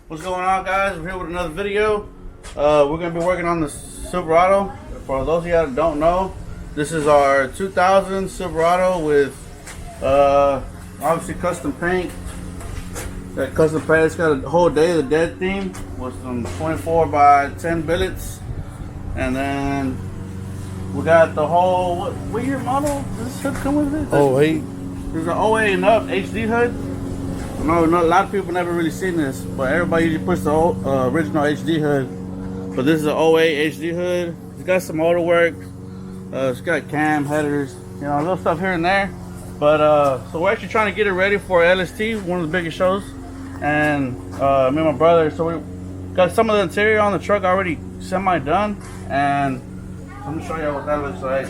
What's going on, guys? We're here with another video. We're going to be working on the Silverado. For those of you that don't know, this is our 2000 Silverado with obviously custom paint. That custom paint, it's got a whole Day of the Dead theme with some 24 by 10 billets. And then we got the whole, what year model does this hood come with it? 08. There's an 08 and up HD hood. No, a lot of people never really seen this, but everybody usually puts the original HD hood. But this is an 08 HD hood. It's got some motor work. It's got cam headers, you know, little stuff here and there. But so we're actually trying to get it ready for LST, one of the biggest shows. And me and my brother, so we got some of the interior on the truck already semi done. And I'm gonna show you what that looks like.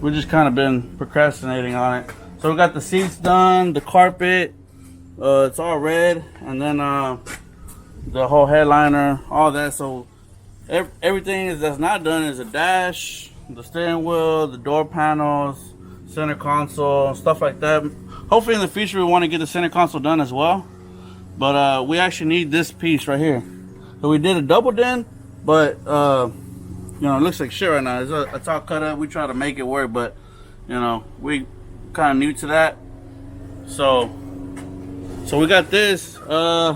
We've just kind of been procrastinating on it. So we got the seats done, the carpet, it's all red, and then the whole headliner, all that. So everything that's not done is a dash, the steering wheel, the door panels, center console, stuff like that. Hopefully in the future we want to get the center console done as well. But we actually need this piece right here. So we did a double din, but you know, it looks like shit right now. It's all cut up. We try to make it work, but you know, we kind of new to that. So we got this dash.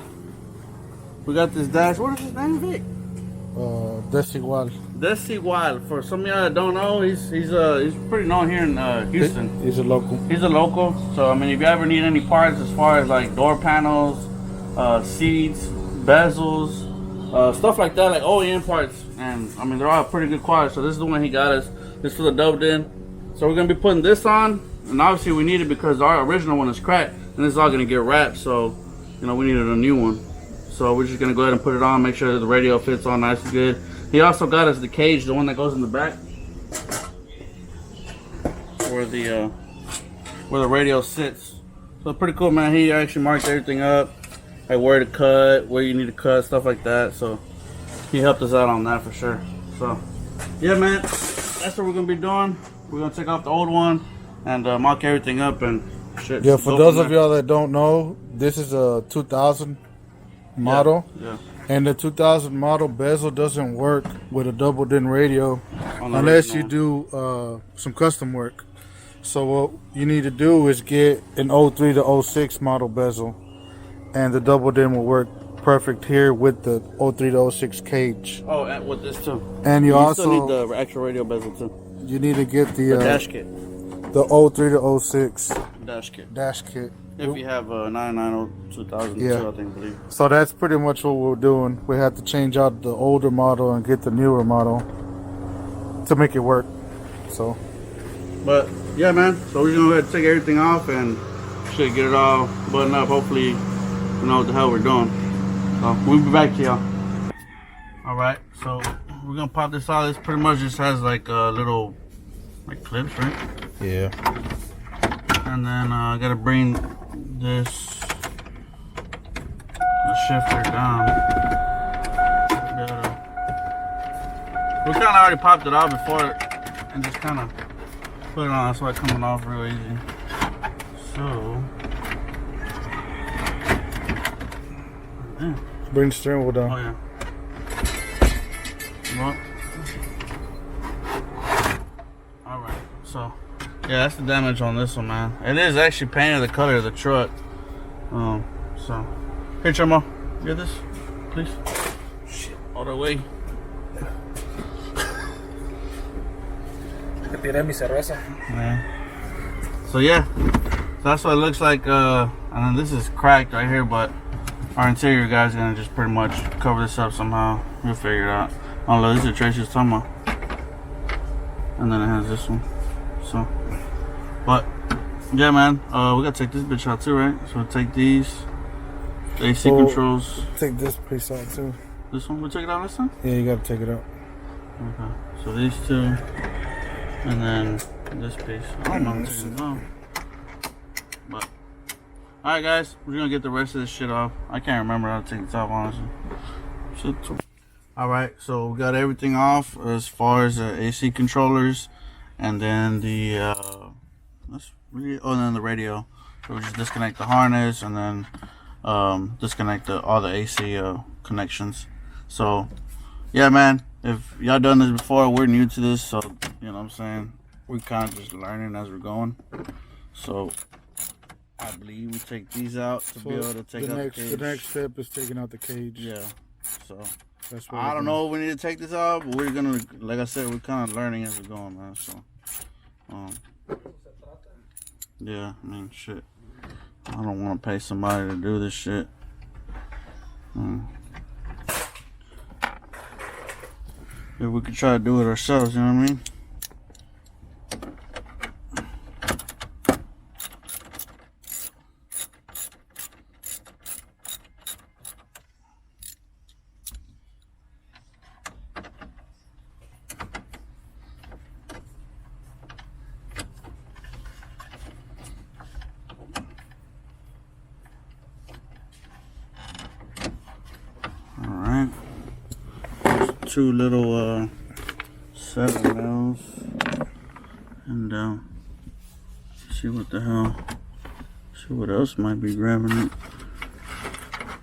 What is his name, Vic? Desigual. For some of y'all that don't know, he's pretty known here in Houston. He's a local. He's a local. So I mean, if you ever need any parts as far as like door panels, seats, bezels, stuff like that, like OEM parts, and I mean they're all pretty good quality. So this is the one he got us. This is for the double din. So we're gonna be putting this on, and obviously we need it because our original one is cracked, and it's all gonna get wrapped. So you know, we needed a new one. So we're just gonna go ahead and put it on, make sure that the radio fits on nice and good. He also got us the cage, the one that goes in the back, where the radio sits. So pretty cool, man. He actually marked everything up, like where to cut, where you need to cut, stuff like that. So he helped us out on that for sure. So yeah, man, that's what we're gonna be doing. We're gonna take off the old one and mock everything up and shit. Yeah, for those of y'all that don't know, this is a 2000 model. Yeah. And the 2000 model bezel doesn't work with a double din radio unless you do some custom work. So what you need to do is get an 03 to 06 model bezel, and the double din will work perfect here with the 03 to 06 cage. Oh, and with this too. And you also still need the actual radio bezel too. You need to get the dash kit. The 03 to 06 dash kit. If you have a 99 2002, yeah. I think, believe. So that's pretty much what we're doing. We have to change out the older model and get the newer model to make it work. So, but yeah, man. So we're gonna go ahead and take everything off and should get it all buttoned up. Hopefully, you know what the hell we're doing. So we'll be back to y'all. All right. So we're gonna pop this out. This pretty much just has like a little like clips, right? Yeah. And then I gotta bring the shifter down. We kind of already popped it out before and just kind of put it on. That's why it's coming off real easy. So, yeah. Bring the steering wheel down. Oh yeah. Well, all right. So. Yeah, that's the damage on this one, man. It is actually painted the color of the truck. So here, Chamo, get this, please. Shit, all the way. Yeah. So yeah, so that's what it looks like. And then this is cracked right here, but our interior guy's gonna just pretty much cover this up somehow. We'll figure it out. Oh look, this is the Tracy's talking about. And then it has this one. So, but yeah, man, we gotta take this bitch out too, right? So we'll take these, The AC controls. Take this piece out too. This one, we took it out this time? Yeah, you gotta take it out. Okay. So these two, and then this piece. I don't know if taking it off. But, alright guys, we're gonna get the rest of this shit off. I can't remember how to take this off, honestly. Alright, so we got everything off as far as the AC controllers, and then the, and then the radio. So we just disconnect the harness, and then disconnect all the AC connections. So yeah, man, if y'all done this before, we're new to this, so you know what I'm saying, we're kind of just learning as we're going. So I believe we take these out to be able to take out the cage. The next step is taking out the cage. Yeah, so that's what I don't know if we need to take this out, but we're gonna, like I said, we're kind of learning as we're going, man. So yeah, I mean, shit, I don't want to pay somebody to do this shit. If we could try to do it ourselves, you know what I mean? Alright. Two little 7 mils, and see what the hell, see what else might be grabbing it.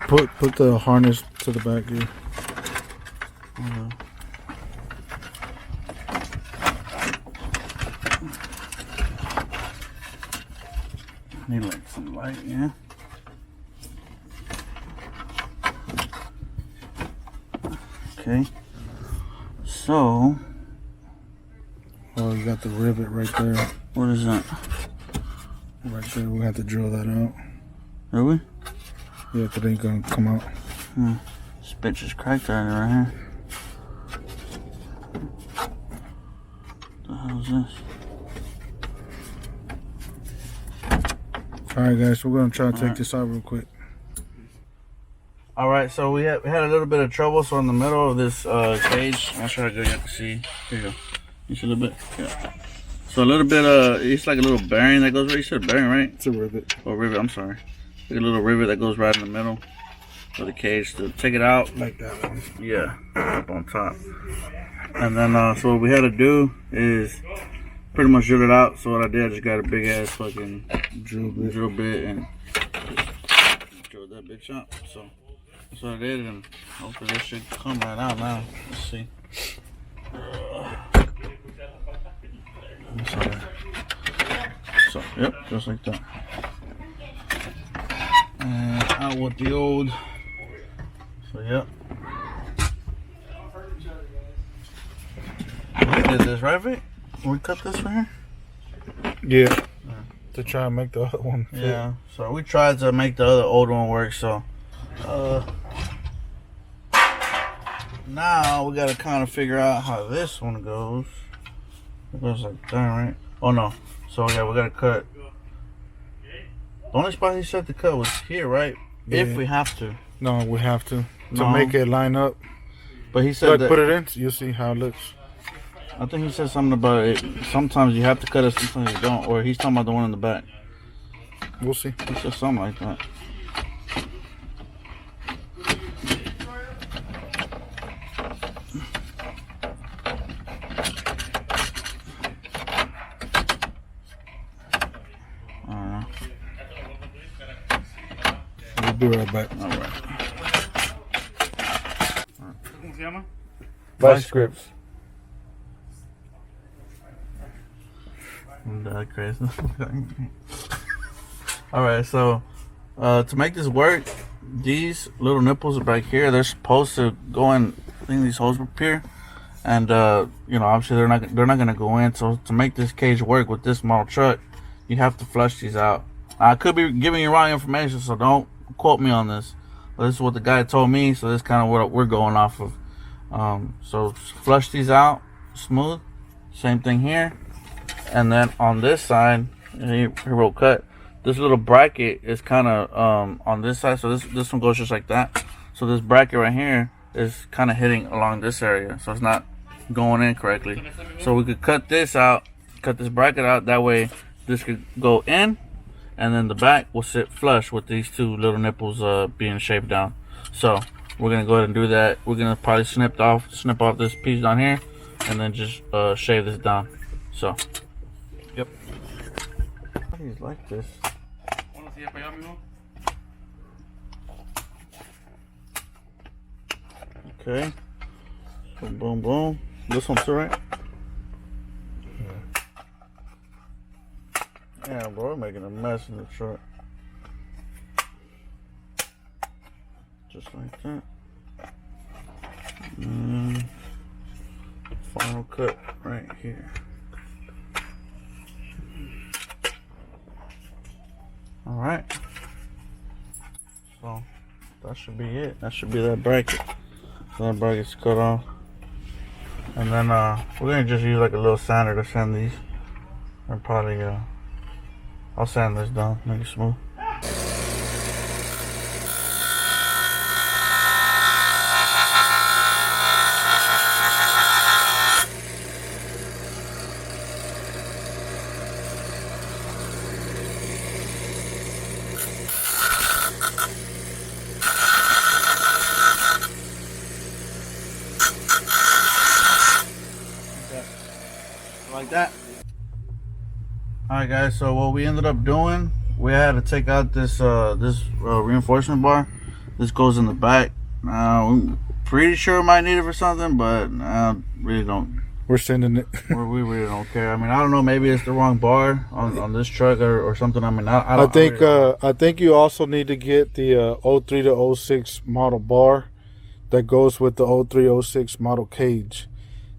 Put the harness to the back here. Need like some light, yeah. Okay. So, oh, you got the rivet right there. What is that? Right there, we have to drill that out. Are we? Yeah, that ain't gonna come out. This bitch is cracked right here. What the hell is this? Alright guys, we're gonna try to take this out real quick. Alright, so we had a little bit of trouble. So in the middle of this cage, I'll try to go, you have to see. Here you go. You see a little bit? Yeah. So a little bit, it's like a little bearing that goes right. You said bearing, right? It's a rivet. Oh, rivet, I'm sorry. Like a little rivet that goes right in the middle of the cage to take it out. Like that one. Yeah, up on top. And then, so what we had to do is pretty much drill it out. So what I did, I just got a big ass fucking drill bit and just drilled that bitch out. So that's what I did, and hopefully this should come right out now. Let's see. I'm sorry. So, yep, just like that. And out with the old. So, yep. We did this, right, Vic? We cut this right here? Yeah. To try and make the other one fit. Yeah. So we tried to make the other old one work, so now we gotta kind of figure out how this one goes. It goes like that, right? Oh no. So yeah, we gotta cut. The only spot he said to cut was here, right? Yeah. If we have to. No, we have to No. make it line up. But he said that, put it in, you'll see how it looks. I think he said something about it. Sometimes you have to cut it, sometimes you don't. Or he's talking about the one in the back. We'll see. He said something like that. We'll be right back. All right. ¿Cómo se llama? Vice grips. Crazy. All right, so to make this work, these little nipples are back here. They're supposed to go in. I think these holes up here, and you know, obviously they're not gonna go in. So to make this cage work with this model truck, you have to flush these out. I could be giving you wrong information, so don't quote me on this. But this is what the guy told me, so this is kind of what we're going off of. So flush these out smooth. Same thing here. And then on this side, here we'll cut. this little bracket is kind of on this side, so this one goes just like that. So this bracket right here is kind of hitting along this area, so it's not going in correctly. So we could cut this out, cut this bracket out. That way, this could go in, and then the back will sit flush with these two little nipples being shaped down. So we're gonna go ahead and do that. We're gonna probably snip off this piece down here, and then just shave this down. So, yep. How do you like this? Okay. So boom, boom. This one's still right. Yeah, bro, we're making a mess in the truck. Just like that. And final cut right here. All right. So that should be it. That should be that bracket. So that bracket's cut off. And then we're gonna just use like a little sander to sand these. And probably I'll sand this down, make it smooth. Like that. Alright guys, so what we ended up doing, we had to take out this reinforcement bar. This goes in the back. I'm pretty sure we might need it for something, but I really don't. We're sending it. We really don't care. I mean, I don't know, maybe it's the wrong bar on this truck or something. I mean, I think you also need to get the 03 to 06 model bar that goes with the 03 06 model cage.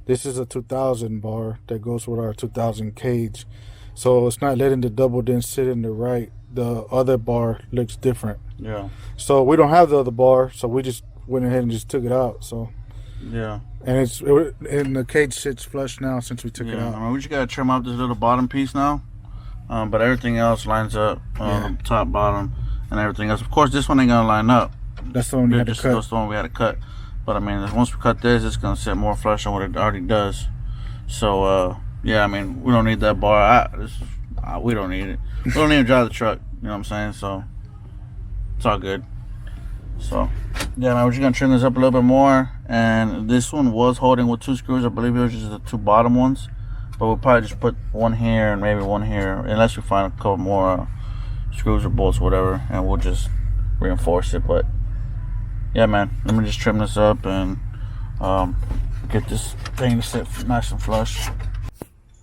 This is a 2000 bar that goes with our 2000 cage. So it's not letting the double dent sit in the right. The other bar looks different. Yeah. So we don't have the other bar, so we just went ahead and just took it out. So yeah. And and the cage sits flush now since we took it out. I mean, we just gotta trim up this little bottom piece now. But everything else lines up, top, bottom, and everything else. Of course, this one ain't gonna line up. That's the one we had to cut. That's the one we had to cut. But I mean, once we cut this, it's gonna sit more flush than what it already does. So yeah, I mean, we don't need that bar. We don't need it. We don't even drive the truck. You know what I'm saying? So it's all good. So yeah, man, we're just gonna trim this up a little bit more. And this one was holding with 2 screws. I believe it was just the 2 bottom ones. But we'll probably just put one here and maybe one here, unless we find a couple more screws or bolts, or whatever, and we'll just reinforce it. But yeah, man, let me just trim this up and get this thing to sit nice and flush.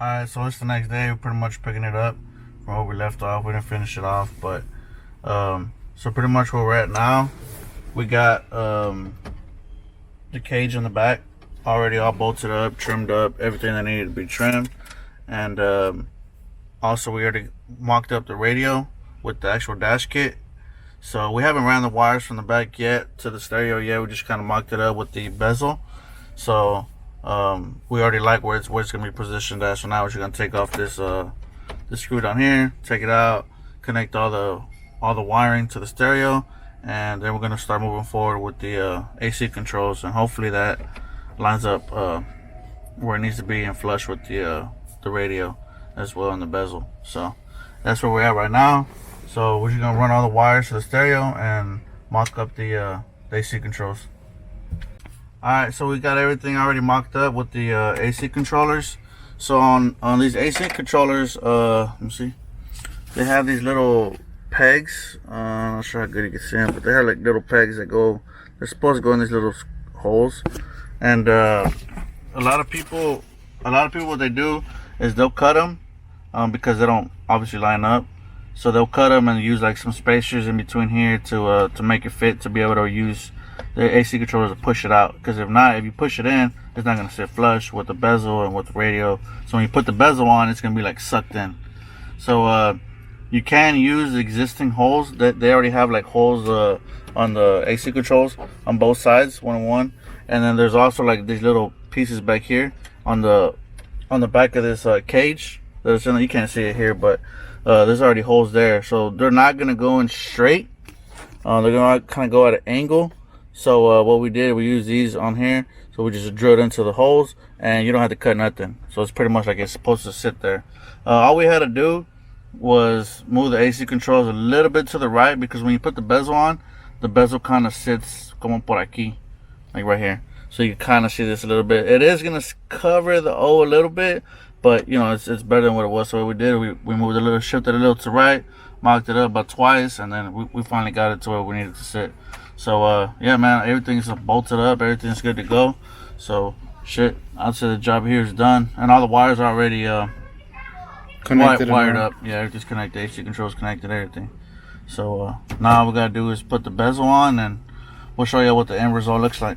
Alright, so it's the next day. We're pretty much picking it up from where we left off. We didn't finish it off, but so pretty much where we're at now, we got the cage in the back already all bolted up, trimmed up, everything that needed to be trimmed. And also we already mocked up the radio with the actual dash kit. So we haven't ran the wires from the back yet to the stereo yet. We just kind of mocked it up with the bezel. So we already like where it's gonna be positioned at. So now we're just gonna take off this screw down here, take it out, connect all the wiring to the stereo, and then we're gonna start moving forward with the AC controls, and hopefully that lines up where it needs to be and flush with the radio as well, and the bezel. So that's where we're at right now. So we're just gonna run all the wires to the stereo and mock up the AC controls. Alright, so we got everything already mocked up with the AC controllers. So on these AC controllers, let me see, they have these little pegs. I'm not sure how good you can see them, but they have like little pegs that go, they're supposed to go in these little holes. And a lot of people what they do is they'll cut them because they don't obviously line up. So they'll cut them and use like some spacers in between here to make it fit, to be able to use the AC controllers to push it out. Because if not, if you push it in, it's not going to sit flush with the bezel and with the radio. So when you put the bezel on, it's going to be like sucked in. So you can use existing holes that they already have, like holes on the AC controls on both sides, one and one. And then there's also like these little pieces back here on the back of this cage. You can't see it here, but there's already holes there, so they're not gonna go in straight. They're gonna kind of go at an angle. So what we did, we used these on here, so we just drilled into the holes, and you don't have to cut nothing. So it's pretty much like it's supposed to sit there. All we had to do was move the AC controls a little bit to the right, because when you put the bezel on, the bezel kind of sits como por aquí, like right here. So you kind of see this a little bit. It is gonna cover the O a little bit, but you know, it's better than what it was. So what we did, we moved a little, shifted a little to the right, mocked it up about twice, and then we finally got it to where we needed to sit. So yeah, man, everything's bolted up, everything's good to go. So shit, I'd say the job here is done, and all the wires are already wired up. Yeah, everything's connected, AC controls connected, everything. So now all we gotta do is put the bezel on, and we'll show you what the end result looks like.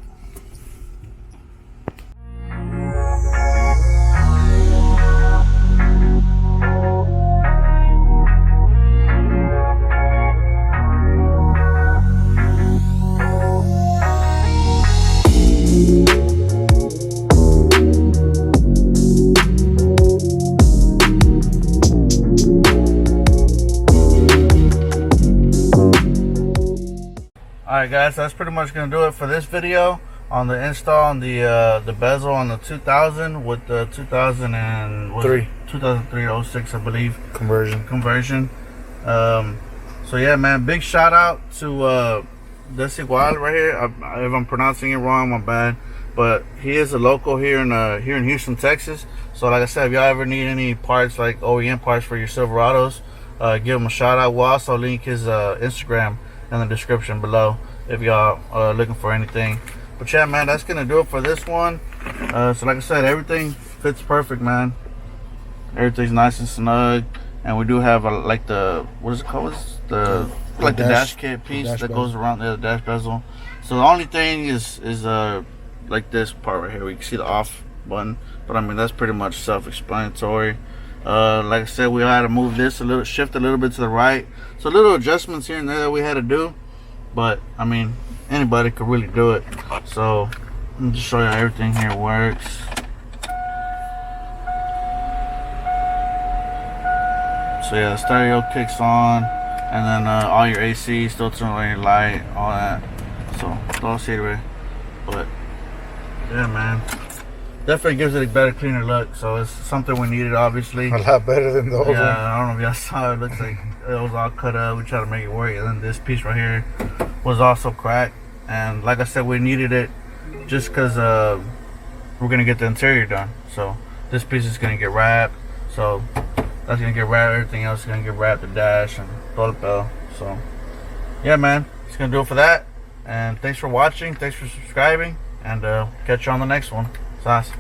Alright guys, that's pretty much going to do it for this video on the install on the bezel on the 2000 with the 2003 06, I believe, conversion. So yeah, man, big shout out to Disassembly right here. If I'm pronouncing it wrong, my bad, but he is a local here in Houston, Texas. So like I said, if y'all ever need any parts, like OEM parts for your Silverados, give him a shout out. We'll also link his Instagram in the description below if y'all are looking for anything. But yeah, man, that's gonna do it for this one. So like I said, everything fits perfect, man. Everything's nice and snug, and we do have like the, what is it called? The dash kit piece that goes around the dash bezel. So the only thing is like this part right here. We can see the off button, but I mean that's pretty much self-explanatory. Like I said, we had to move this a little, shift a little bit to the right. So little adjustments here and there that we had to do, but I mean anybody could really do it. So let me just show you how everything here works. So yeah, the stereo kicks on, and then all your AC still turn on your light, all that. So todo sirve. But yeah, man, definitely gives it a better, cleaner look. So it's something we needed, obviously. A lot better than the old one. Yeah, I don't know if y'all saw it. Looks like it was all cut up. We tried to make it work, and then this piece right here was also cracked. And like I said, we needed it just because we're gonna get the interior done. So this piece is gonna get wrapped. So that's gonna get wrapped. Everything else is gonna get wrapped. The dash and todo el pedo. So yeah, man, it's gonna do it for that. And thanks for watching. Thanks for subscribing. And catch you on the next one. Sas.